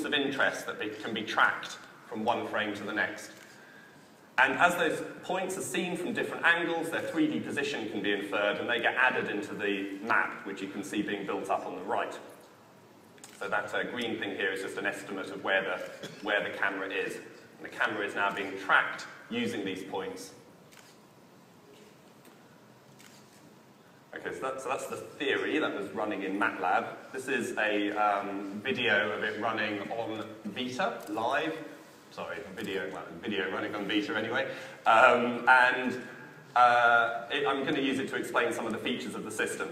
points of interest that can be tracked from one frame to the next. And as those points are seen from different angles, their 3D position can be inferred, and they get added into the map, which you can see being built up on the right. So that green thing here is just an estimate of where the camera is. And the camera is now being tracked using these points. Okay, so that's the theory that was running in MATLAB. This is a video of it running on Vita, live. Sorry, video running on Vita anyway. I'm going to use it to explain some of the features of the system.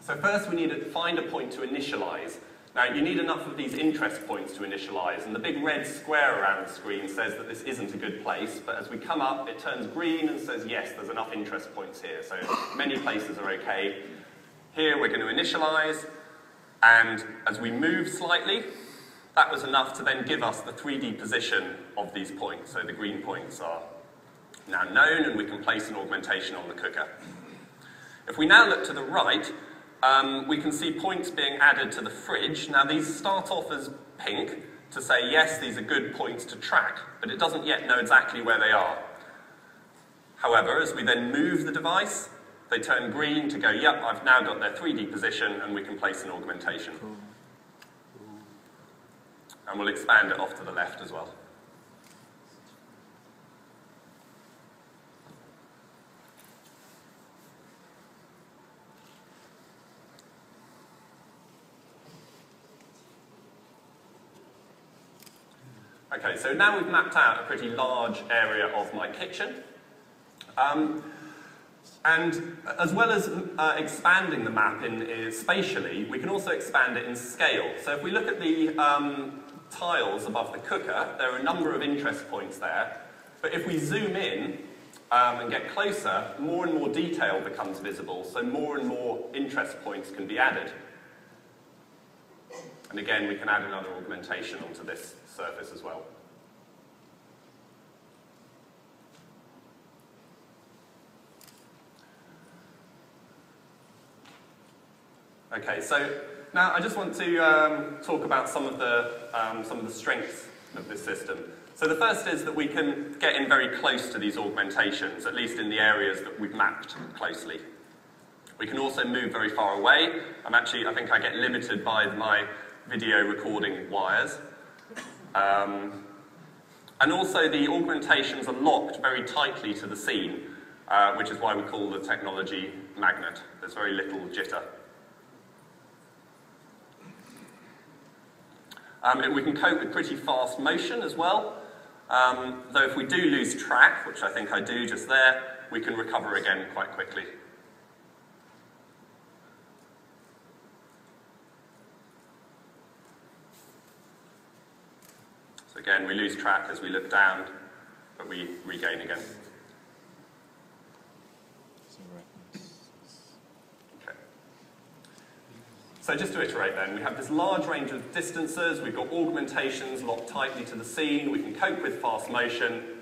So first we need to find a point to initialize. Now you need enough of these interest points to initialize, and the big red square around the screen says that this isn't a good place, but as we come up it turns green and says yes, there's enough interest points here, so many places are okay. Here we're going to initialize, and as we move slightly, that was enough to then give us the 3D position of these points. So the green points are now known, and we can place an augmentation on the cooker. If we now look to the right, we can see points being added to the fridge. Now these start off as pink to say, yes, these are good points to track, but it doesn't yet know exactly where they are. However, as we then move the device, they turn green to go, yep, I've now got their 3D position, and we can place an augmentation. And we'll expand it off to the left as well. Okay, so now we've mapped out a pretty large area of my kitchen. And as well as expanding the map spatially, we can also expand it in scale. So if we look at the tiles above the cooker, there are a number of interest points there. But if we zoom in and get closer, more and more detail becomes visible, so more and more interest points can be added. And again, we can add another augmentation onto this surface as well. Okay, so now I just want to talk about some of the strengths of this system. So the first is that we can get in very close to these augmentations, at least in the areas that we've mapped closely. We can also move very far away. I think I get limited by my video recording wires. And also the augmentations are locked very tightly to the scene, which is why we call the technology magnet. There's very little jitter. We can cope with pretty fast motion as well, though if we do lose track, which I think I do just there, we can recover again quite quickly. So again, we lose track as we look down, but we regain again. So just to iterate then, we have this large range of distances, we've got augmentations locked tightly to the scene, we can cope with fast motion,